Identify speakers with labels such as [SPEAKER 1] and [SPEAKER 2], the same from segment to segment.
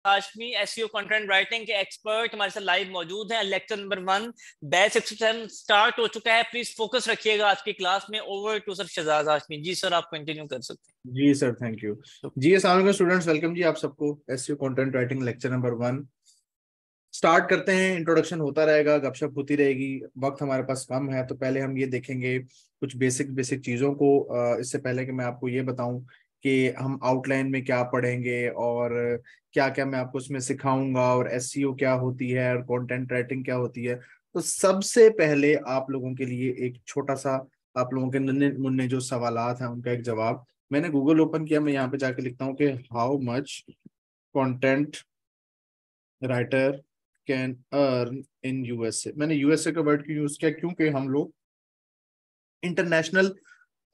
[SPEAKER 1] Hashmi SEO content writing के expert हमारे साथ लाइव मौजूद हैं। Lecture number 1 batch section start हो चुका है। प्लीज फोकस रखिएगा आज की क्लास में। Over to sir Shahzad Hashmi. जी सर, आप कंटिन्यू कर सकते
[SPEAKER 2] जी सर, थैंक यू। जी अस्सलाम वालेकुम स्टूडेंट्स, वेलकम जी आप सबको SEO content writing lecture number 1 start करते हैं। इंट्रोडक्शन होता रहेगा, गपशप होती रहेगी, वक्त हमारे पास कम है तो पहले हम ये देखेंगे कुछ बेसिक बेसिक चीज़ों को। इससे पहले कि मैं आपको ये बताऊं कि हम आउटलाइन में क्या पढ़ेंगे और क्या क्या मैं आपको इसमें सिखाऊंगा और एसईओ क्या होती है और कंटेंट राइटिंग क्या होती है, तो सबसे पहले आप लोगों के लिए एक छोटा सा, आप लोगों के नन्हे मुन्ने जो सवालात हैं उनका एक जवाब। मैंने गूगल ओपन किया, मैं यहाँ पे जाके लिखता हूँ कि how much content writer can earn in USA. मैंने यूएसए का वर्ड क्यों यूज किया, क्योंकि हम लोग इंटरनेशनल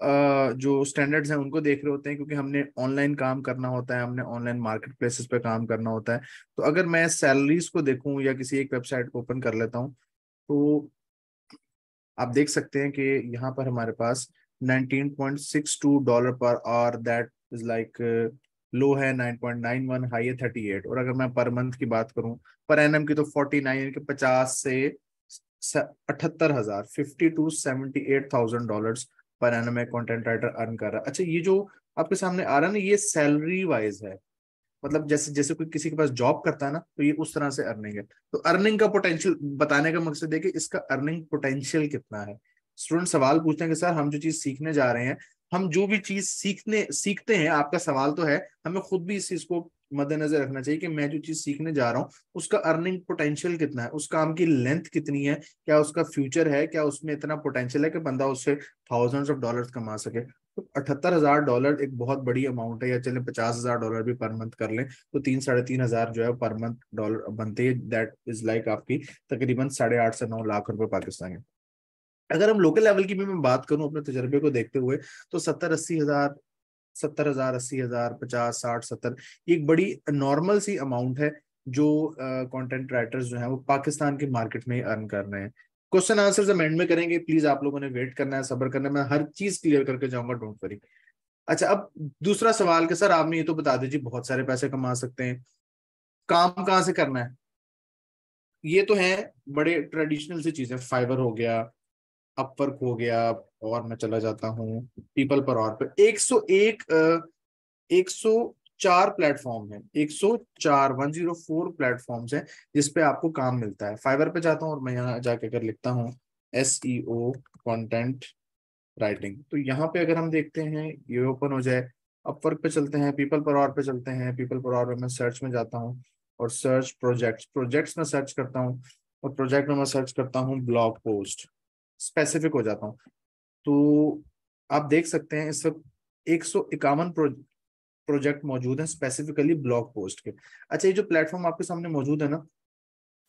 [SPEAKER 2] जो स्टैंडर्ड्स हैं उनको देख रहे होते हैं, क्योंकि हमने ऑनलाइन काम करना होता है, हमने ऑनलाइन मार्केट प्लेसेस पे काम करना होता है। तो अगर मैं सैलरीज को देखूं या किसी एक वेबसाइट को ओपन कर लेता हूं, तो आप देख सकते हैं कि यहाँ पर हमारे पास $19.62 पर hour, that is like low है 9.91, हाई है 38। और अगर मैं पर मंथ की बात करूं, पर एनम की, तो 49 के 50 से 78,000, $52,78,000 पर एनम एक कंटेंट राइटर अर्न कर रहा है। अच्छा, ये जो आपके सामने आ रहा है ना, ये सैलरी वाइज है। मतलब जैसे जैसे कोई किसी के पास जॉब करता है ना, तो ये उस तरह से अर्निंग है। तो अर्निंग का पोटेंशियल बताने का मकसद है कि इसका अर्निंग पोटेंशियल कितना है। स्टूडेंट सवाल पूछते हैं कि सर हम जो चीज सीखने जा रहे हैं, हम जो भी चीज सीखते हैं, आपका सवाल तो है, हमें खुद भी इस चीज को मद्देनजर रखना चाहिए कि मैं जो चीज सीखने जा रहा हूँ उसका अर्निंग पोटेंशियल कितना है, उस काम की लेंथ कितनी है, क्या उसका फ्यूचर है, क्या उसमें इतना पोटेंशियल है कि बंदा उससे थाउजेंड्स ऑफ डॉलर्स कमा सके। तो $78,000 एक बहुत बड़ी अमाउंट है, या चले $50,000 भी पर मंथ कर लें तो 3-3.5 हजार जो है पर मंथ डॉलर बनते हैं। दैट इज लाइक आपकी तकरीबन 8.5 से 9 लाख रुपए पाकिस्तानी। अगर हम लोकल लेवल की भी मैं बात करूं अपने तजर्बे को देखते हुए, तो 70-80 हजार, 70,000, 80,000, 50-60-70, ये एक बड़ी नॉर्मल सी अमाउंट है जो कंटेंट राइटर्स जो है वो पाकिस्तान के मार्केट में अर्न कर रहे हैं। क्वेश्चन आंसर हम एंड में करेंगे, प्लीज आप लोगों ने वेट करना है, सब्र करना है, मैं हर चीज क्लियर करके जाऊंगा, डोंट वरी। अच्छा, अब दूसरा सवाल कि सर आपने ये तो बता दीजिए बहुत सारे पैसे कमा सकते हैं, काम कहाँ से करना है। ये तो है बड़े ट्रेडिशनल सी चीजें, फाइवर हो गया, अपवर्क हो गया, और मैं चला जाता हूँ पीपल पर आवर पे। 104 प्लेटफॉर्म है, 104, 104 प्लेटफॉर्म्स हैं जिसपे आपको काम मिलता है। फाइवर पे जाता हूँ और मैं यहाँ जाके अगर लिखता हूँ एसईओ कंटेंट राइटिंग, तो यहाँ पे अगर हम देखते हैं ये ओपन हो जाए। अपवर्क पे चलते हैं, पीपल पर आवर पे चलते हैं, पीपल पर आवर में मैं सर्च में जाता हूँ और सर्च प्रोजेक्ट्स में सर्च करता हूँ, और प्रोजेक्ट में मैं सर्च करता हूँ ब्लॉग पोस्ट, स्पेसिफिक हो जाता हूँ। तो आप देख सकते हैं इस वक्त 151 प्रोजेक्ट मौजूद हैं स्पेसिफिकली ब्लॉग पोस्ट के। अच्छा, ये जो प्लेटफॉर्म आपके सामने मौजूद है ना,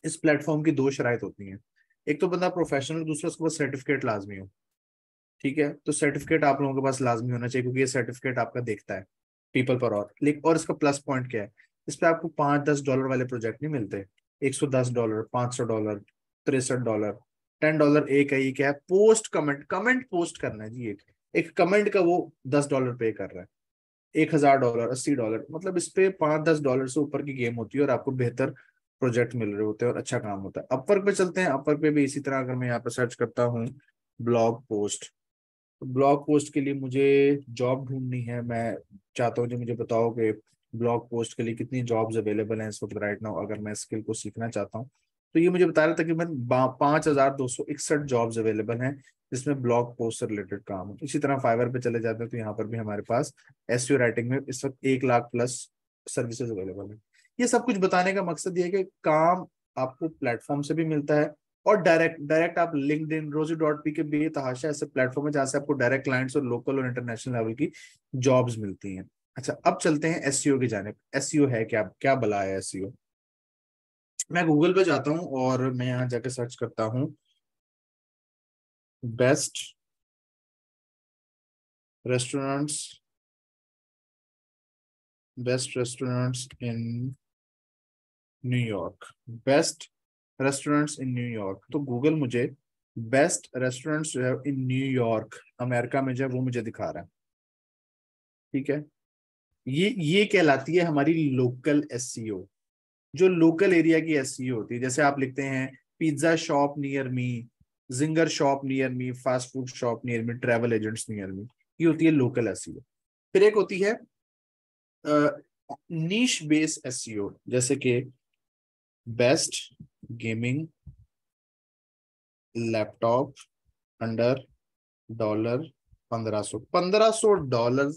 [SPEAKER 2] इस प्लेटफॉर्म की दो शराइत होती हैं। एक तो बंदा प्रोफेशनल, दूसरा उसके पास सर्टिफिकेट लाजमी हो। ठीक है, तो सर्टिफिकेट आप लोगों के पास लाजमी होना चाहिए, क्योंकि ये सर्टिफिकेट आपका देखता है पीपल पर। और इसका प्लस पॉइंट क्या है, इस पे आपको $5-10 वाले प्रोजेक्ट नहीं मिलते। $110, $500, $63, $10 एक है पोस्ट, कमेंट पोस्ट करना है जी। एक कमेंट का वो $10 पे कर रहा है। $1,000, $80, मतलब इस पे $5-10 से ऊपर की गेम होती है और आपको बेहतर प्रोजेक्ट मिल रहे होते हैं और अच्छा काम होता है। अपवर्क पे चलते हैं, अपवर्क पे भी इसी तरह अगर मैं यहाँ पे सर्च करता हूँ ब्लॉग पोस्ट, ब्लॉग पोस्ट के लिए मुझे जॉब ढूंढनी है। मैं चाहता हूँ जो मुझे बताओ कि ब्लॉग पोस्ट के लिए कितनी जॉब्स अवेलेबल हैं इस वक्त राइट नाउ, अगर मैं स्किल को सीखना चाहता हूँ। तो ये मुझे बता रहा था कि मैं 5,261 जॉब्स अवेलेबल हैं जिसमें ब्लॉग पोस्ट से रिलेटेड काम है। इसी तरह फाइवर पे चले जाते हैं तो यहाँ पर भी हमारे पास एसईओ राइटिंग में इस वक्त 1 लाख प्लस सर्विसेज अवेलेबल है। ये सब कुछ बताने का मकसद ये है कि काम आपको प्लेटफॉर्म से भी मिलता है, और डायरेक्ट डायरेक्ट आप लिंक्डइन, रोजी.पी के बेतहाशा ऐसे प्लेटफॉर्म है जहां से आपको डायरेक्ट क्लाइंट्स और लोकल और इंटरनेशनल लेवल की जॉब्स मिलती हैं। अच्छा, अब चलते हैं एसईओ की जानिब। एसईओ है क्या, क्या बला है एसईओ। मैं गूगल पे जाता हूँ और मैं यहाँ जाके सर्च करता हूँ best restaurants, best restaurants in New York, best restaurants in New York. तो गूगल मुझे बेस्ट रेस्टोरेंट्स जो है इन न्यूयॉर्क अमेरिका में जो है वो मुझे दिखा रहा है। ठीक है, ये कहलाती है हमारी लोकल एसईओ। जो लोकल एरिया की एसईओ होती है, जैसे आप लिखते हैं pizza shop near me, ginger shop near me, fast food shop near me, travel agents near me, ये होती है लोकल एसईओ। फिर एक होती है नीश बेस एसईओ, जैसे कि बेस्ट गेमिंग लैपटॉप अंडर $1500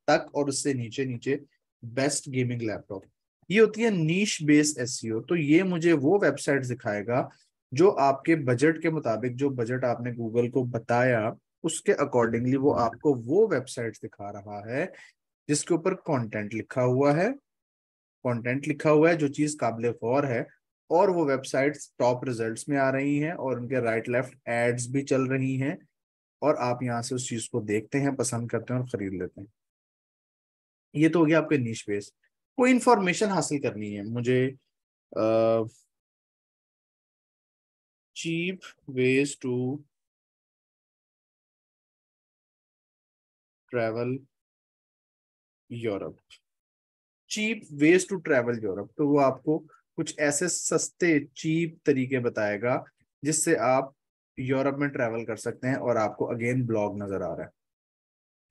[SPEAKER 2] तक और उससे नीचे नीचे बेस्ट गेमिंग लैपटॉप। ये होती है नीश बेस एसईओ। तो ये मुझे वो वेबसाइट दिखाएगा जो आपके बजट के मुताबिक, जो बजट आपने गूगल को बताया उसके अकॉर्डिंगली वो आपको वो वेबसाइट दिखा रहा है जिसके ऊपर कंटेंट लिखा हुआ है, कंटेंट लिखा हुआ है जो चीज काबिल गौर है, और वो वेबसाइट्स टॉप रिजल्ट्स में आ रही हैं और उनके राइट लेफ्ट एड्स भी चल रही हैं, और आप यहाँ से उस चीज को देखते हैं, पसंद करते हैं और खरीद लेते हैं। ये तो हो गया आपके नीश बेस। कोई इंफॉर्मेशन हासिल करनी है मुझे, cheap ways to travel Europe, cheap ways to travel Europe, तो वो आपको कुछ ऐसे सस्ते चीप तरीके बताएगा जिससे आप यूरोप में ट्रेवल कर सकते हैं, और आपको अगेन ब्लॉग नजर आ रहा है।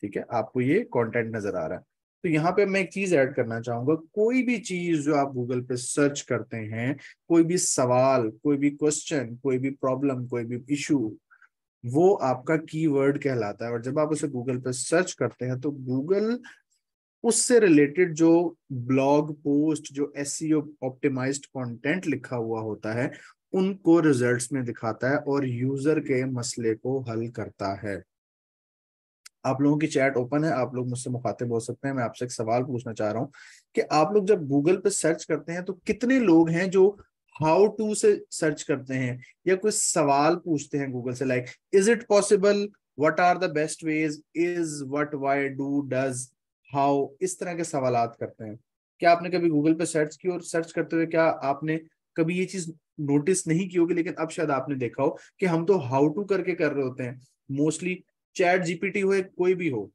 [SPEAKER 2] ठीक है, आपको ये कंटेंट नजर आ रहा है। तो यहाँ पे मैं एक चीज ऐड करना चाहूंगा, कोई भी चीज जो आप गूगल पे सर्च करते हैं, कोई भी सवाल, कोई भी क्वेश्चन, कोई भी प्रॉब्लम, कोई भी इशू, वो आपका कीवर्ड कहलाता है। और जब आप उसे गूगल पे सर्च करते हैं तो गूगल उससे रिलेटेड जो ब्लॉग पोस्ट, जो एसईओ ऑप्टिमाइज्ड कंटेंट लिखा हुआ होता है, उनको रिजल्ट्स में दिखाता है और यूजर के मसले को हल करता है। आप लोगों की चैट ओपन है, आप लोग मुझसे मुखातिब हो सकते हैं। मैं आपसे एक सवाल पूछना चाह रहा हूँ कि आप लोग जब गूगल पे सर्च करते हैं तो कितने लोग हैं जो हाउ टू से सर्च करते हैं, या कोई सवाल पूछते हैं गूगल से, like is it possible, what are the best ways, is, what, why, do, does, how, इस तरह के सवालात करते हैं। क्या आपने कभी गूगल पे सर्च की, और सर्च करते हुए क्या आपने कभी ये चीज नोटिस नहीं की होगी, लेकिन अब शायद आपने देखा हो कि हम तो हाउ टू करके कर रहे होते हैं मोस्टली। चैट जीपीटी हो या कोई भी हो,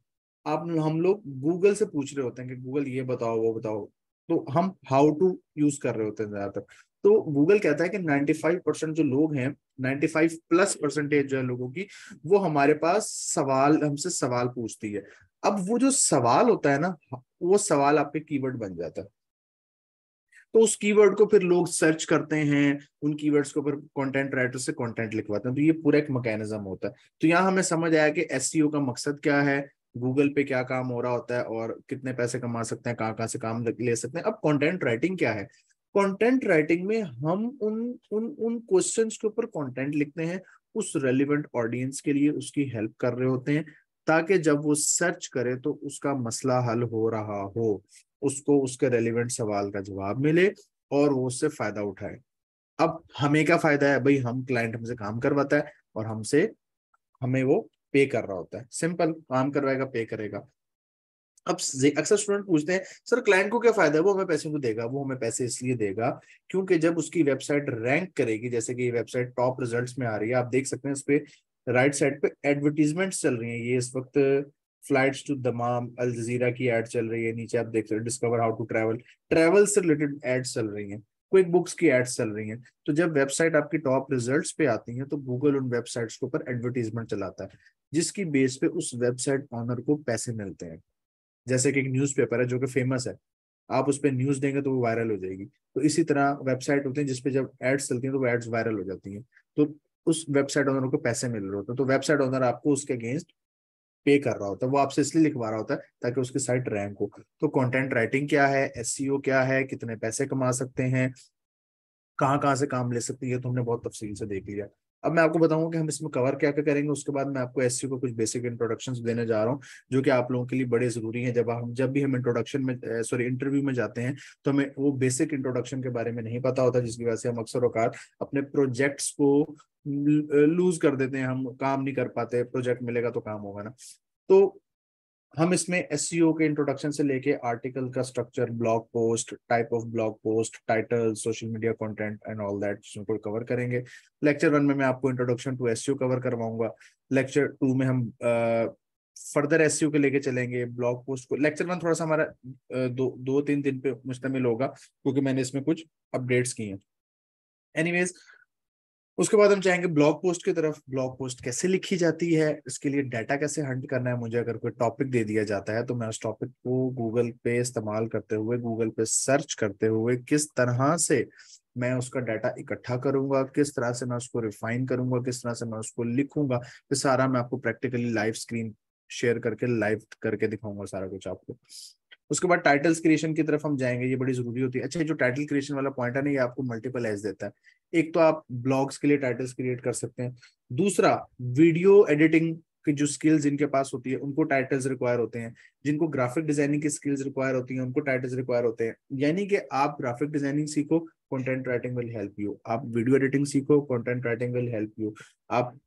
[SPEAKER 2] आप हम लोग गूगल से पूछ रहे होते हैं कि गूगल ये बताओ वो बताओ, तो हम हाउ टू यूज कर रहे होते हैं ज्यादातर। तो गूगल कहता है कि 95% जो लोग हैं, 95+% जो है लोगों की, वो हमारे पास सवाल, हमसे सवाल पूछती है। अब वो जो सवाल होता है ना, वो सवाल आपके कीवर्ड बन जाता है। तो उस कीवर्ड को फिर लोग सर्च करते हैं, उन कीवर्ड्स को फिर कंटेंट राइटर से कंटेंट लिखवाते हैं। तो ये पूरा एक मैकेनिज्म होता है। तो यहाँ हमें समझ आया कि एसईओ का मकसद क्या है, गूगल पे क्या काम हो रहा होता है, और कितने पैसे कमा सकते हैं, कहाँ कहाँ से काम ले सकते हैं। अब कंटेंट राइटिंग क्या है? कंटेंट राइटिंग में हम उन उन उन क्वेश्चंस के ऊपर कंटेंट लिखते हैं, उस रेलिवेंट ऑडियंस के लिए उसकी हेल्प कर रहे होते हैं, ताकि जब वो सर्च करे तो उसका मसला हल हो रहा हो, उसको उसके रेलिवेंट सवाल का जवाब मिले और वो उससे फायदा उठाए। अब हमें क्या फायदा है भाई, हम क्लाइंट हमसे काम करवाता है और हमसे हमें वो पे कर रहा होता है, सिंपल, काम करवाएगा पे करेगा। अब अक्सर स्टूडेंट पूछते हैं सर क्लाइंट को क्या फायदा है, वो हमें पैसे को देगा, वो हमें पैसे इसलिए देगा क्योंकि जब उसकी वेबसाइट रैंक करेगी, जैसे कि ये वेबसाइट टॉप रिजल्ट्स में आ रही है, आप देख सकते हैं इस पे राइट साइड पे एडवर्टीजमेंट चल रही है। ये इस वक्त फ्लाइट्स टू दमाम, अल जजीरा की एड चल रही है, नीचे आप देख सकते हैं discover how to travel, travel से रिलेटेड एड्स चल रही हैं, क्विक बुक्स की एड्स चल रही हैं। तो जब वेबसाइट आपकी टॉप रिजल्ट्स पे आती है तो गूगल उन वेबसाइट्स के ऊपर एडवर्टीजमेंट चलाता है, जिसकी बेस पे उस वेबसाइट ऑनर को पैसे मिलते हैं। जैसे कि एक न्यूज़पेपर है जो कि फेमस है, आप उस पर न्यूज देंगे तो वो वायरल हो जाएगी। तो इसी तरह वेबसाइट होते हैं जिसपे जब एड्स चलती हैं तो वो एड्स वायरल हो जाती हैं, तो उस वेबसाइट ओनर को पैसे मिल रहे होते हैं। तो वेबसाइट ओनर आपको उसके अगेंस्ट पे कर रहा होता है, वो आपसे इसलिए लिखवा रहा होता है ताकि उसकी साइट रैंक हो। तो कंटेंट राइटिंग क्या है, एसईओ क्या है, कितने पैसे कमा सकते हैं, कहाँ कहाँ से काम ले सकते हैं, ये तो हमने बहुत तफसील से देख लिया। अब मैं आपको बताऊंगा कि हम इसमें कवर क्या क्या करेंगे। उसके बाद मैं आपको एसईओ को कुछ बेसिक इंट्रोडक्शंस देने जा रहा हूँ जो कि आप लोगों के लिए बड़े जरूरी हैं। जब भी हम इंट्रोडक्शन में, सॉरी, इंटरव्यू में जाते हैं तो हमें वो बेसिक इंट्रोडक्शन के बारे में नहीं पता होता, जिसकी वजह से हम अक्सर औकात अपने प्रोजेक्ट्स को लूज कर देते हैं, हम काम नहीं कर पाते। प्रोजेक्ट मिलेगा तो काम होगा ना। तो हम इसमें एसईओ के इंट्रोडक्शन से लेके आर्टिकल का structure, blog post, type of blog post, title, social media content and all that चीजों को कवर करेंगे। लेक्चर 1 में मैं आपको इंट्रोडक्शन टू एसईओ कवर करवाऊंगा। लेक्चर 2 में हम फर्दर एसईओ के लेके चलेंगे, ब्लॉग पोस्ट को। लेक्चर 1 थोड़ा सा हमारा दो तीन दिन पे मुश्तमिल होगा क्योंकि मैंने इसमें कुछ अपडेट्स की हैं। एनीवेज, उसके बाद हम चाहेंगे ब्लॉग पोस्ट की तरफ। ब्लॉग पोस्ट कैसे लिखी जाती है, इसके लिए डाटा कैसे हंट करना है। मुझे अगर कोई टॉपिक दे दिया जाता है तो मैं उस टॉपिक को गूगल पे इस्तेमाल करते हुए, गूगल पे सर्च करते हुए किस तरह से मैं उसका डाटा इकट्ठा करूंगा, किस तरह से मैं उसको रिफाइन करूंगा, किस तरह से मैं उसको लिखूंगा, ये सारा मैं आपको प्रैक्टिकली लाइव स्क्रीन शेयर करके लाइव करके दिखाऊंगा सारा कुछ आपको। उसके बाद टाइटल्स क्रिएशन की तरफ हम जाएंगे, ये बड़ी जरूरी होती है। अच्छा, जो टाइटल क्रिएशन वाला पॉइंट है ना, ये आपको मल्टीपल एज देता है। एक तो आप ब्लॉग्स के लिए टाइटल्स क्रिएट कर सकते हैं, दूसरा वीडियो एडिटिंग की जो स्किल्स जिनके पास होती है उनको टाइटल्स रिक्वायर होते हैं, जिनको ग्राफिक डिजाइनिंग की स्किल्स रिक्वायर होती हैं उनको टाइटल्स रिक्वायर होते हैं। यानी कि आप ग्राफिक डिजाइनिंग सीखो, content writing will help you. आप वीडियो एडिटिंग सीखो, content writing will help you. आप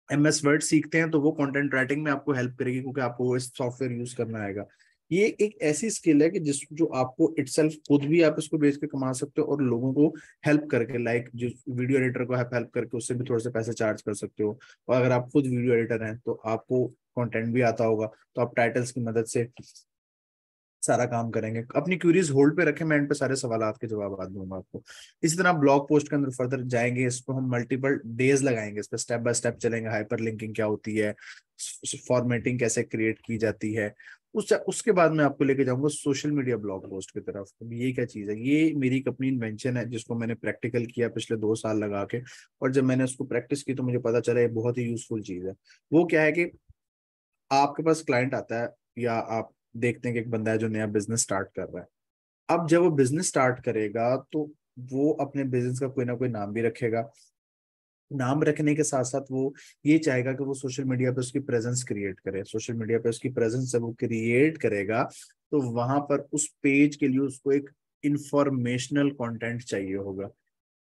[SPEAKER 2] MS वर्ड सीखते हैं तो वो कंटेंट राइटिंग में आपको हेल्प करेगी क्योंकि आपको इस सॉफ्टवेयर यूज करना आएगा। ये एक ऐसी स्किल है कि जिस जो आपको इटसेल्फ खुद भी आप इसको बेच के कमा सकते हो और लोगों को हेल्प करके, लाइक जो वीडियो एडिटर को आप हेल्प करके उससे भी थोड़े से पैसे चार्ज कर सकते हो। और अगर आप खुद वीडियो एडिटर हैं तो आपको कंटेंट भी आता होगा तो आप टाइटल्स की मदद से सारा काम करेंगे। अपनी क्यूरीज होल्ड पे रखें, मैं इन पे सारे सवाल के जवाब दूंगा आपको। इसी तरह ब्लॉग पोस्ट के अंदर फर्दर जाएंगे, इसको हम मल्टीपल डेज लगाएंगे, इस पर स्टेप बाय स्टेप चलेंगे। हाइपर लिंकिंग क्या होती है, फॉर्मेटिंग कैसे क्रिएट की जाती है। उसके बाद मैं आपको लेके जाऊंगा सोशल मीडिया ब्लॉग पोस्ट की तरफ। ये क्या चीज है, ये मेरी एक अपनी इन्वेंशन है जिसको मैंने प्रैक्टिकल किया पिछले 2 साल लगा के। और जब मैंने उसको प्रैक्टिस की तो मुझे पता चला ये बहुत ही यूजफुल चीज है। वो क्या है कि आपके पास क्लाइंट आता है या आप देखते हैं कि एक बंदा है जो नया बिजनेस स्टार्ट कर रहा है। अब जब वो बिजनेस स्टार्ट करेगा तो वो अपने बिजनेस का कोई ना कोई नाम भी रखेगा। नाम रखने के साथ साथ वो ये चाहेगा कि वो सोशल मीडिया पे उसकी प्रेजेंस क्रिएट करे। सोशल मीडिया पे उसकी प्रेजेंस जब वो क्रिएट करेगा तो वहां पर उस पेज के लिए उसको एक इंफॉर्मेशनल कंटेंट चाहिए होगा।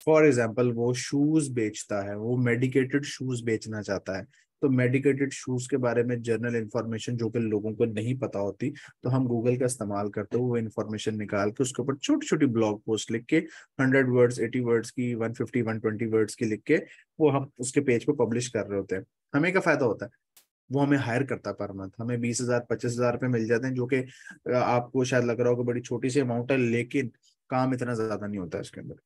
[SPEAKER 2] फॉर एग्जाम्पल, वो शूज बेचता है, वो मेडिकेटेड शूज बेचना चाहता है, तो मेडिकेटेड शूज के बारे में जनरल इंफॉर्मेशन जो कि लोगों को नहीं पता होती, तो हम गूगल का इस्तेमाल करते हुए वो इन्फॉर्मेशन निकाल के उसके ऊपर छोटी छोटी ब्लॉग पोस्ट लिख के 100 वर्ड्स 80 वर्ड्स की 150 120 वर्ड्स की लिख के वो हम उसके पेज पे पब्लिश कर रहे होते हैं। हमें क्या फायदा होता है, वो हमें हायर करता है पर मंथ, हमें 20,000 25,000 रुपये मिल जाते हैं, जो कि आपको शायद लग रहा होगा बड़ी छोटी सी अमाउंट है, लेकिन काम इतना ज्यादा नहीं होता है इसके अंदर।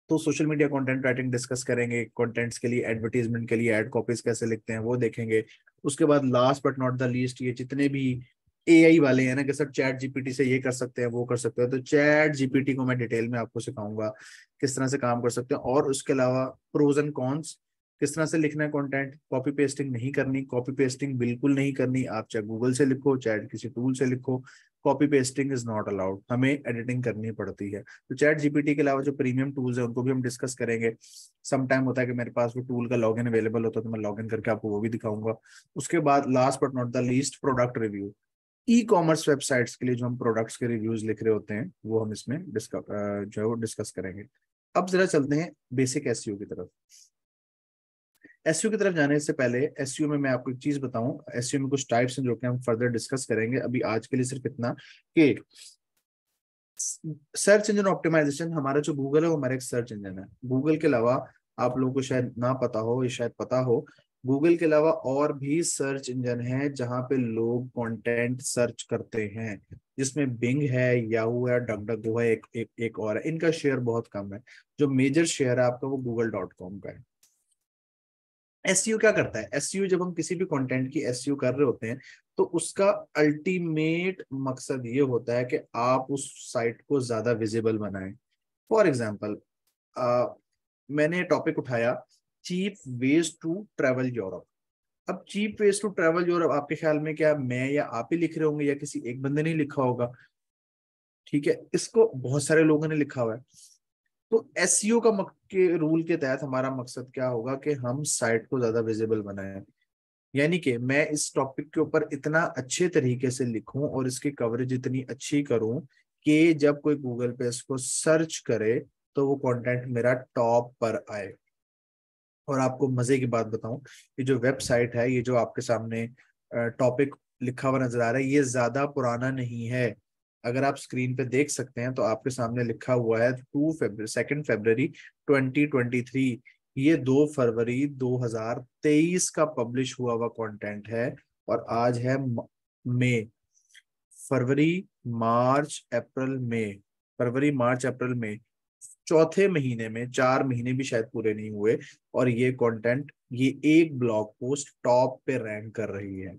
[SPEAKER 2] तो social media content writing discuss करेंगे, कंटेंट्स के लिए एडवर्टीजमेंट के लिए एड कॉपीज कैसे लिखते हैं वो देखेंगे। उसके बाद last but not the least, ये जितने भी AI वाले हैं ना कि सर चैट जीपीटी से ये कर सकते हैं वो कर सकते हैं, तो चैट जीपीटी को मैं डिटेल में आपको सिखाऊंगा किस तरह से काम कर सकते हैं। और उसके अलावा प्रोज एंड कॉन्स, किस तरह से लिखना है कंटेंट। कॉपी पेस्टिंग नहीं करनी, कॉपी पेस्टिंग बिल्कुल नहीं करनी। आप चाहे गूगल से लिखो चाहे किसी टूल से लिखो, copy pasting is not allowed, हमें एडिटिंग करनी पड़ती है। तो चैट जीपीटी के अलावा जो प्रीमियम टूल्स है उनको भी हम डिस्कस करेंगे। सम टाइम होता है कि मेरे पास वो टूल का लॉगिन अवेलेबल होता है तो मैं लॉगिन करके आपको वो भी दिखाऊंगा। उसके बाद last but not the least, product review. E commerce websites के लिए जो हम प्रोडक्ट्स के रिव्यूज लिख रहे होते हैं वो हम इसमें डिस्कस जो है वो डिस्कस करेंगे। अब जरा चलते हैं बेसिक एसईओ की तरफ। एसईओ की तरफ जाने से पहले एसईओ में मैं आपको एक चीज बताऊं, एसईओ में कुछ टाइप्स हैं जो कि हम फर्दर डिस्कस करेंगे। अभी आज के लिए सिर्फ इतना कि सर्च इंजन ऑप्टिमाइजेशन, हमारा जो गूगल है वो हमारा एक सर्च इंजन है। गूगल के अलावा, आप लोगों को शायद ना पता हो या शायद पता हो, गूगल के अलावा और भी सर्च इंजन है जहां पे लोग कंटेंट सर्च करते हैं, जिसमें बिंग है, याहू है, डकडगो है, एक और है। इनका शेयर बहुत कम है। जो मेजर शेयर है आपका वो google.com का है। एसईओ क्या करता है, एसईओ जब हम किसी भी कंटेंट की एसईओ कर रहे होते हैं तो उसका अल्टीमेट मकसद ये होता है कि आप उस साइट को ज्यादा विजिबल बनाएं। फॉर एग्जाम्पल, मैंने टॉपिक उठाया cheap ways to travel Europe. अब cheap ways to travel Europe आपके ख्याल में क्या मैं या आप ही लिख रहे होंगे या किसी एक बंदे ने लिखा होगा? ठीक है, इसको बहुत सारे लोगों ने लिखा हुआ है। तो एसईओ के रूल के तहत हमारा मकसद क्या होगा कि हम साइट को ज्यादा विजिबल बनाएं। यानी कि मैं इस टॉपिक के ऊपर इतना अच्छे तरीके से लिखूं और इसकी कवरेज इतनी अच्छी करूं कि जब कोई गूगल पे इसको सर्च करे तो वो कंटेंट मेरा टॉप पर आए। और आपको मजे की बात बताऊं, ये जो वेबसाइट है, ये जो आपके सामने टॉपिक लिखा हुआ नजर आ रहा है, ये ज्यादा पुराना नहीं है। अगर आप स्क्रीन पे देख सकते हैं तो आपके सामने लिखा हुआ है 2 फरवरी 2023। ये 2 फरवरी 2023 का पब्लिश हुआ हुआ कंटेंट है। और आज है मई, फरवरी मार्च अप्रैल मई, फरवरी मार्च अप्रैल मई, चौथे महीने में, 4 महीने भी शायद पूरे नहीं हुए, और ये कंटेंट, ये एक ब्लॉग पोस्ट टॉप पे रैंक कर रही है।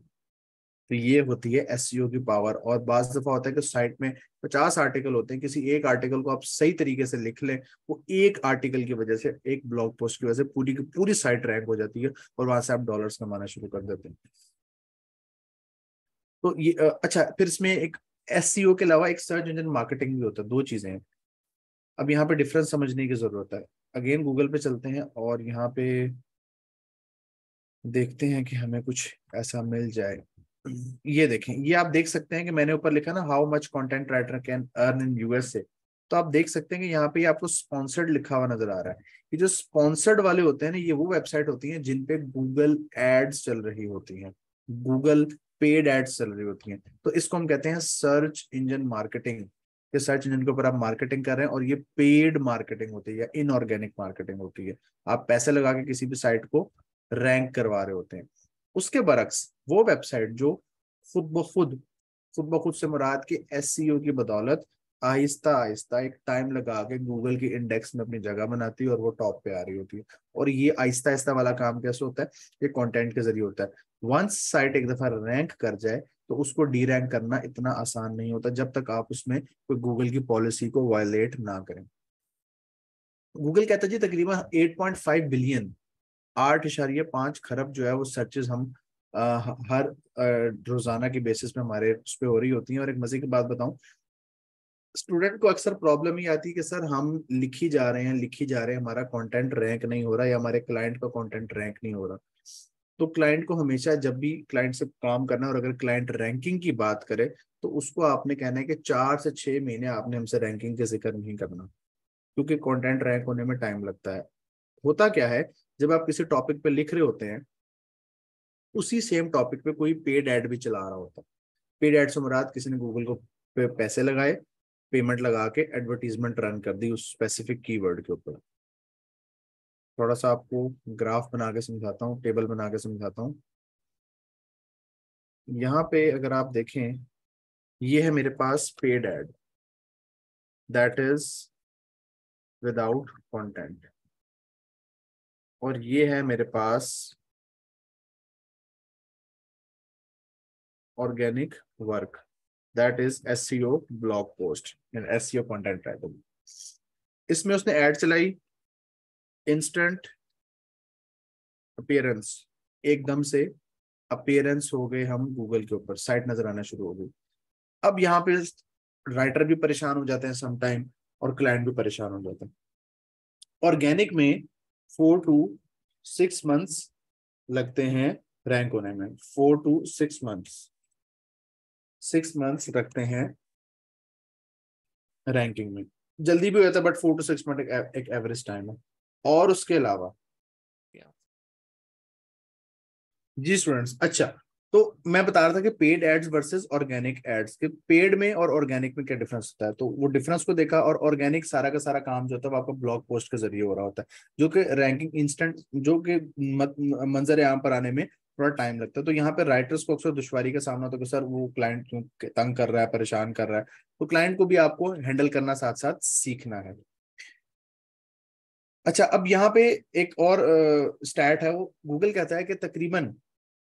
[SPEAKER 2] तो ये होती है एसईओ की पावर। और बाज दफा होता है कि साइट में 50 आर्टिकल होते हैं, किसी एक आर्टिकल को आप सही तरीके से लिख लें, वो एक आर्टिकल की वजह से, एक ब्लॉग पोस्ट की वजह से पूरी की पूरी साइट रैंक हो जाती है, और वहां से आप डॉलर्स कमाना शुरू कर देते हैं। तो ये अच्छा, फिर इसमें एक एसईओ के अलावा एक सर्च इंजन मार्केटिंग भी होता है। दो चीजें हैं। अब यहाँ पे डिफरेंस समझने की जरूरत है। अगेन गूगल पे चलते हैं और यहाँ पे देखते हैं कि हमें कुछ ऐसा मिल जाए। ये देखें, ये आप देख सकते हैं कि मैंने ऊपर लिखा ना, how much content writer can earn in USA. तो आप देख सकते हैं कि यहाँ पे आपको स्पॉन्सर्ड लिखा हुआ नजर आ रहा है। ये जो स्पॉन्सर्ड वाले होते हैं ना, ये वो वेबसाइट होती हैं जिन पे गूगल एड्स चल रही होती हैं, गूगल पेड एड्स चल रही होती हैं। तो इसको हम कहते हैं सर्च इंजन मार्केटिंग। कि सर्च इंजन के ऊपर आप मार्केटिंग कर रहे हैं, और ये पेड मार्केटिंग होती है या इनऑर्गेनिक मार्केटिंग होती है। आप पैसे लगा के किसी भी साइट को रैंक करवा रहे होते हैं। उसके बरक्स वो वेबसाइट जो खुद ब खुद से मुराद की एसईओ की बदौलत आहिस्ता आहिस्ता एक टाइम लगा के गूगल की इंडेक्स में अपनी जगह बनाती है और वो टॉप पे आ रही होती है। और ये आहिस्ता आहिस्ता वाला काम कैसे होता है? ये कंटेंट के जरिए होता है। वंस साइट एक दफा रैंक कर जाए तो उसको डी रैंक करना इतना आसान नहीं होता, जब तक आप उसमें कोई गूगल की पॉलिसी को वायलेट ना करें। गूगल कहता है जी तकरीबन 8.5 बिलियन, 8.5 खरब जो है वो सर्चेस हम हर रोजाना की बेसिस पे हमारे उस पर हो रही होती हैं। और एक मजे की बात बताऊं, स्टूडेंट को अक्सर प्रॉब्लम ही आती है कि सर हम लिखी जा रहे हैं, हमारा कंटेंट रैंक नहीं हो रहा, या हमारे क्लाइंट का कंटेंट रैंक नहीं हो रहा। तो क्लाइंट को हमेशा, जब भी क्लाइंट से काम करना है, और अगर क्लाइंट रैंकिंग की बात करे, तो उसको आपने कहना है कि 4 से 6 महीने आपने हमसे रैंकिंग के जिक्र नहीं करना, क्योंकि कंटेंट रैंक होने में टाइम लगता है। होता क्या है, जब आप किसी टॉपिक पे लिख रहे होते हैं, उसी सेम टॉपिक पे कोई पेड ऐड भी चला रहा होता है। पेड ऐड से मुराद किसी ने गूगल को पे पैसे लगाए, पेमेंट लगा के एडवर्टीजमेंट रन कर दी उस स्पेसिफिक कीवर्ड के ऊपर। थोड़ा सा आपको ग्राफ बना के समझाता हूँ, टेबल बना के समझाता हूँ। यहाँ पे अगर आप देखें, ये है मेरे पास paid ad, that is without content, और ये है मेरे पास organic work, that is SEO blog post and SEO content writing. इसमें उसने ऐड चलाई, इंस्टेंट अपीयरेंस, एकदम से अपीयरेंस हो गए हम गूगल के ऊपर, साइट नजर आना शुरू हो गई। अब यहाँ पे राइटर भी परेशान हो जाते हैं समटाइम, और क्लाइंट भी परेशान हो जाते हैं। ऑर्गेनिक में 4 to 6 मंथ्स लगते हैं रैंक होने में, 4 to 6 मंथ्स, 6 मंथ्स रखते हैं रैंकिंग में। जल्दी भी हो जाता है, बट 4 to 6 मंथ एक एवरेज टाइम है। और उसके अलावा जी स्टूडेंट्स, अच्छा, तो मैं बता रहा था कि paid ads versus organic ads के, पेड में और ऑर्गेनिक में क्या डिफरेंस होता है। तो वो डिफरेंस को देखा, और ऑर्गेनिक सारा का सारा काम जो होता है वो आपका ब्लॉग पोस्ट के जरिए हो रहा होता है, जो कि रैंकिंग इंस्टेंट, जो कि मंजर आम पर आने में थोड़ा टाइम लगता है। तो यहाँ पे राइटर्स को अक्सर दुश्वारी का सामना होता है कि सर वो क्लाइंट क्यों तंग कर रहा है, परेशान कर रहा है। तो क्लाइंट को भी आपको हैंडल करना साथ साथ सीखना है। अच्छा, अब यहाँ पे एक और स्टैट है, वो गूगल कहता है कि तकरीबन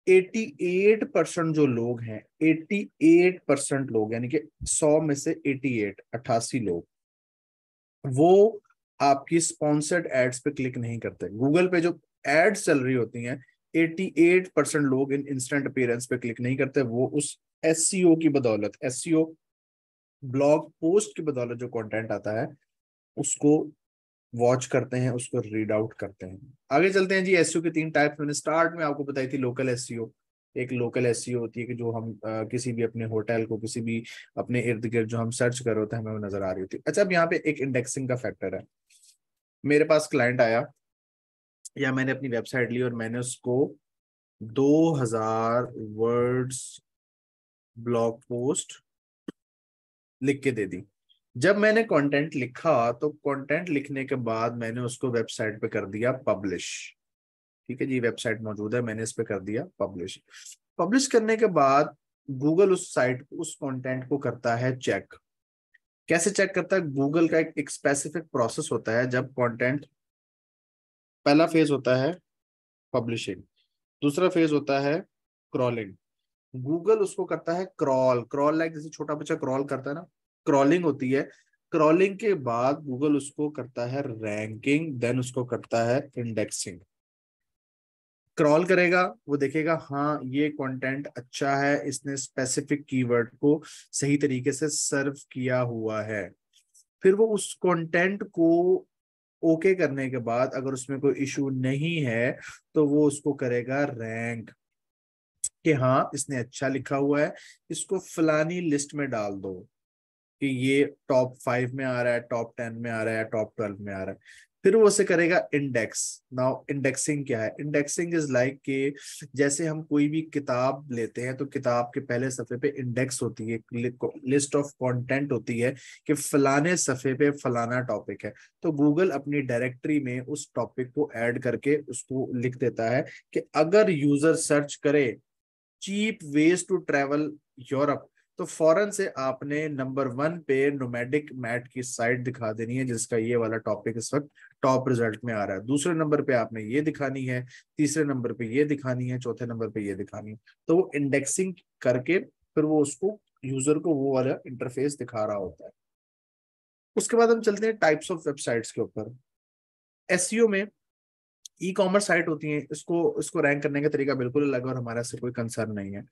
[SPEAKER 2] 88% जो लोग हैं, 88% लोग, यानी कि 100 में से 88 लोग, वो आपकी स्पॉन्सर्ड एड्स पे क्लिक नहीं करते। गूगल पे जो एड्स चल रही होती हैं, 88% लोग इन इंस्टेंट अपीयरेंस पे क्लिक नहीं करते। वो उस एसईओ की बदौलत, एसईओ ब्लॉग पोस्ट की बदौलत जो कंटेंट आता है उसको वॉच करते हैं, उसको रीड आउट करते हैं। आगे चलते हैं जी। एसईओ के 3 टाइप्स मैंने स्टार्ट में आपको बताई थी। लोकल एसईओ, एक लोकल एसईओ होती है कि जो हम किसी भी अपने होटल को, किसी भी अपने इर्द गिर्द जो हम सर्च कर रहे होते हैं, हमें वो नजर आ रही होती है। अच्छा, अब यहाँ पे एक इंडेक्सिंग का फैक्टर है। मेरे पास क्लाइंट आया, या मैंने अपनी वेबसाइट ली और मैंने उसको 2000 वर्ड्स ब्लॉग पोस्ट लिख के दे दी। जब मैंने कंटेंट लिखा, तो कंटेंट लिखने के बाद मैंने उसको वेबसाइट पे कर दिया पब्लिश। ठीक है जी, वेबसाइट मौजूद है, मैंने इस पे कर दिया पब्लिश। पब्लिश करने के बाद गूगल उस साइट उस कंटेंट को करता है चेक। कैसे चेक करता है? गूगल का एक स्पेसिफिक प्रोसेस होता है जब कंटेंट, पहला फेज होता है पब्लिशिंग, दूसरा फेज होता है क्रॉलिंग। गूगल उसको करता है क्रॉल, क्रॉल लाइक जैसे छोटा बच्चा क्रॉल करता है ना, क्रॉलिंग होती है। क्रॉलिंग के बाद गूगल उसको करता है रैंकिंग, देन उसको करता है इंडेक्सिंग। क्रॉल करेगा, वो देखेगा हाँ ये कंटेंट अच्छा है, इसने स्पेसिफिक कीवर्ड को सही तरीके से सर्व किया हुआ है। फिर वो उस कंटेंट को ओके करने के बाद अगर उसमें कोई इशू नहीं है तो वो उसको करेगा रैंक, कि हाँ इसने अच्छा लिखा हुआ है, इसको फलानी लिस्ट में डाल दो कि ये टॉप 5 में आ रहा है, टॉप 10 में आ रहा है, टॉप 12 में आ रहा है। फिर वो उसे करेगा इंडेक्स। नाउ इंडेक्सिंग क्या है? इंडेक्सिंग इज लाइक कि जैसे हम कोई भी किताब लेते हैं तो किताब के पहले सफे पे इंडेक्स होती है, लिस्ट ऑफ कंटेंट होती है कि फलाने सफे पे फलाना टॉपिक है। तो गूगल अपनी डायरेक्टरी में उस टॉपिक को ऐड करके उसको लिख देता है कि अगर यूजर सर्च करे cheap ways to travel Europe, तो फौरन से आपने नंबर 1 पे नोमैडिक मैट की साइट दिखा देनी है जिसका ये वाला टॉपिक इस वक्त टॉप रिजल्ट में आ रहा है। दूसरे नंबर पे आपने ये दिखानी है, तीसरे नंबर पे ये दिखानी है, चौथे नंबर पे ये दिखानी है। तो वो इंडेक्सिंग करके फिर वो उसको यूजर को वो वाला इंटरफेस दिखा रहा होता है। उसके बाद हम चलते हैं टाइप्स ऑफ वेबसाइट्स के ऊपर। एसईओ में ई कॉमर्स साइट होती है, इसको इसको रैंक करने का तरीका बिल्कुल अलग है और हमारा इससे कोई कंसर्न नहीं है।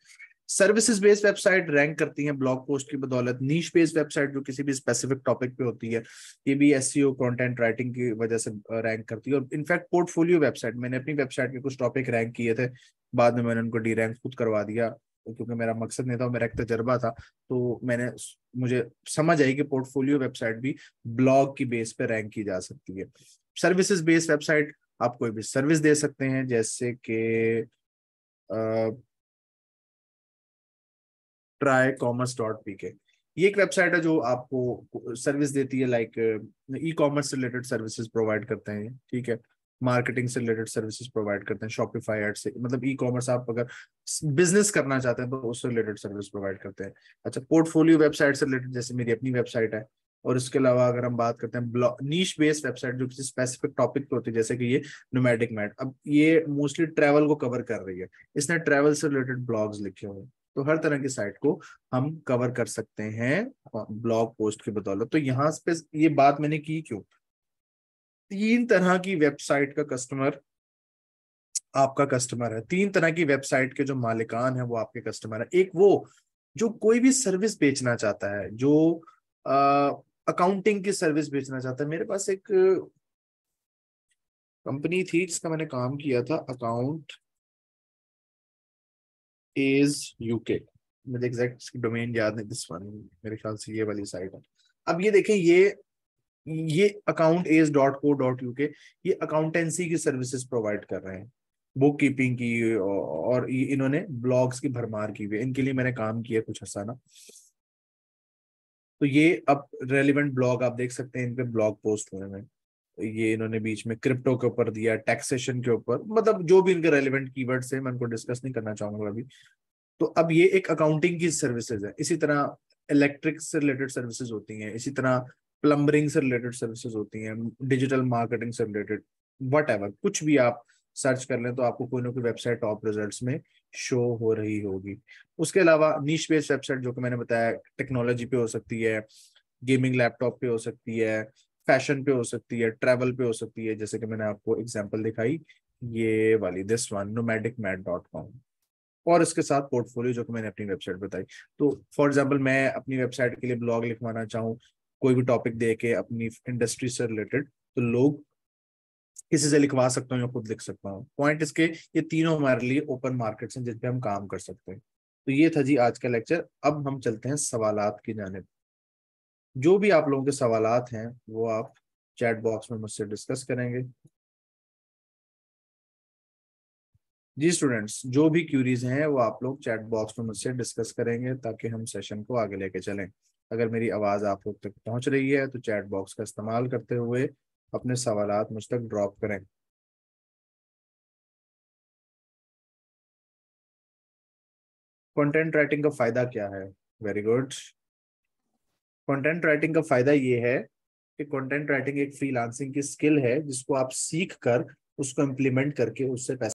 [SPEAKER 2] सर्विसेज बेस्ड वेबसाइट रैंक करती हैं ब्लॉग पोस्ट की बदौलत। नीश बेस्ड वेबसाइट जो किसी भी स्पेसिफिक टॉपिक पे होती है, ये भी एसईओ कंटेंट राइटिंग की वजह से रैंक करती है। और इनफैक्ट पोर्टफोलियो वेबसाइट, मैंने अपनी वेबसाइट के कुछ टॉपिक रैंक किए थे, बाद में मैंने उनको डी रैंक खुद करवा दिया क्योंकि मेरा मकसद नहीं था, मेरा एक तजर्बा था। तो मैंने मुझे समझ आई कि पोर्टफोलियो वेबसाइट भी ब्लॉग की बेस पे रैंक की जा सकती है। सर्विसेज बेस्ड वेबसाइट, आप कोई भी सर्विस दे सकते हैं, जैसे कि trycommerce.pk। ये एक वेबसाइट है जो आपको सर्विस देती है, लाइक ई कॉमर्स से रिलेटेड सर्विसेज प्रोवाइड करते हैं, ठीक है। मार्केटिंग से रिलेटेड सर्विसेज प्रोवाइड करते हैं, शॉपिफाई एड से, मतलब ई कॉमर्स आप अगर बिजनेस करना चाहते हैं तो उससे रिलेटेड सर्विस प्रोवाइड करते हैं। अच्छा, पोर्टफोलियो वेबसाइट से रिलेटेड जैसे मेरी अपनी वेबसाइट है। और इसके अलावा अगर हम बात करते हैं ब्लॉग नीश बेस्ड वेबसाइट जो किसी स्पेसिफिक टॉपिक पे होती है, जैसे कि ये नोमैडिक मैट, अब ये मोस्टली ट्रैवल को कवर कर रही है, इसने ट्रैवल से रिलेटेड ब्लॉग्स लिखे हुए हैं। तो हर तरह की साइट को हम कवर कर सकते हैं ब्लॉग पोस्ट की बदौलत। तो यहाँ पे ये बात मैंने की क्यों? 3 तरह की वेबसाइट का कस्टमर आपका कस्टमर है, 3 तरह की वेबसाइट के जो मालिकान है वो आपके कस्टमर है। एक वो जो कोई भी सर्विस बेचना चाहता है, जो अकाउंटिंग की सर्विस बेचना चाहता है। मेरे पास एक कंपनी थी जिसका मैंने काम किया था, अकाउंट इज यूके, मुझे एग्जैक्ट डोमेन याद नहीं, दिस वन, मेरे ख्याल से ये वाली साइट है। अब ये देखें, ये account.ace.co.uk, ये अकाउंटेंसी की सर्विसेज प्रोवाइड कर रहे हैं, बुक कीपिंग की, और इन्होंने ब्लॉग्स की भरमार की हुई है, इनके लिए मैंने काम किया कुछ अर्सा ना। तो ये अब रेलिवेंट ब्लॉग आप देख सकते हैं, इन पे ब्लॉग पोस्ट हुए हैं। ये इन्होंने बीच में क्रिप्टो के ऊपर दिया, टैक्सेशन के ऊपर, मतलब जो भी इनके रेलिवेंट कीवर्ड्स हैं मैं उनको डिस्कस नहीं करना चाहूंगा अभी। तो अब ये एक अकाउंटिंग की सर्विसेज है। इसी तरह इलेक्ट्रिक से रिलेटेड सर्विसेज होती हैं, इसी तरह प्लम्बरिंग से रिलेटेड सर्विसेज होती हैं, डिजिटल मार्केटिंग से रिलेटेड, वट एवर, कुछ भी आप सर्च कर लें तो आपको कोई ना कोई वेबसाइट टॉप रिजल्ट्स में शो हो रही होगी। उसके अलावा नीश बेस्ड वेबसाइट जो कि मैंने बताया, टेक्नोलॉजी पे हो सकती है, गेमिंग लैपटॉप पे हो सकती है, फैशन पे हो सकती है, ट्रैवल पे हो सकती है, जैसे कि मैंने आपको एग्जांपल दिखाई ये वाली, दिस वन, nomadicmat.com। और इसके साथ पोर्टफोलियो जो कि मैंने अपनी वेबसाइट बताई। तो फॉर एग्जांपल मैं अपनी वेबसाइट के लिए ब्लॉग लिखवाना चाहूँ, कोई भी टॉपिक दे के अपनी इंडस्ट्री से रिलेटेड, तो लोग किसी से लिखवा सकता हूँ या खुद लिख सकता हूँ। पॉइंट इसके, ये तीनों हमारे लिए ओपन मार्केट्स हैं जिन पे हम काम कर सकते हैं। तो ये था जी आज का लेक्चर। अब हम चलते हैं सवालात की जानिब। जो भी आप लोगों के सवालात हैं वो आप चैट बॉक्स में मुझसे डिस्कस करेंगे। जी स्टूडेंट्स, जो भी क्यूरीज हैं वो आप लोग चैट बॉक्स में मुझसे डिस्कस करेंगे ताकि हम सेशन को आगे लेके चलें। अगर मेरी आवाज़ आप लोग तक पहुंच रही है तो चैट बॉक्स का इस्तेमाल करते हुए अपने सवालात मुझ तक ड्रॉप करें। कंटेंट राइटिंग का फायदा क्या है? Very good. कंटेंट राइटिंग का फायदा ये है कि कंटेंट राइटिंग एक फ्रीलांसिंग की स्किल है जिसको आप सीख कर उसको इम्प्लीमेंट करके उससे पैसा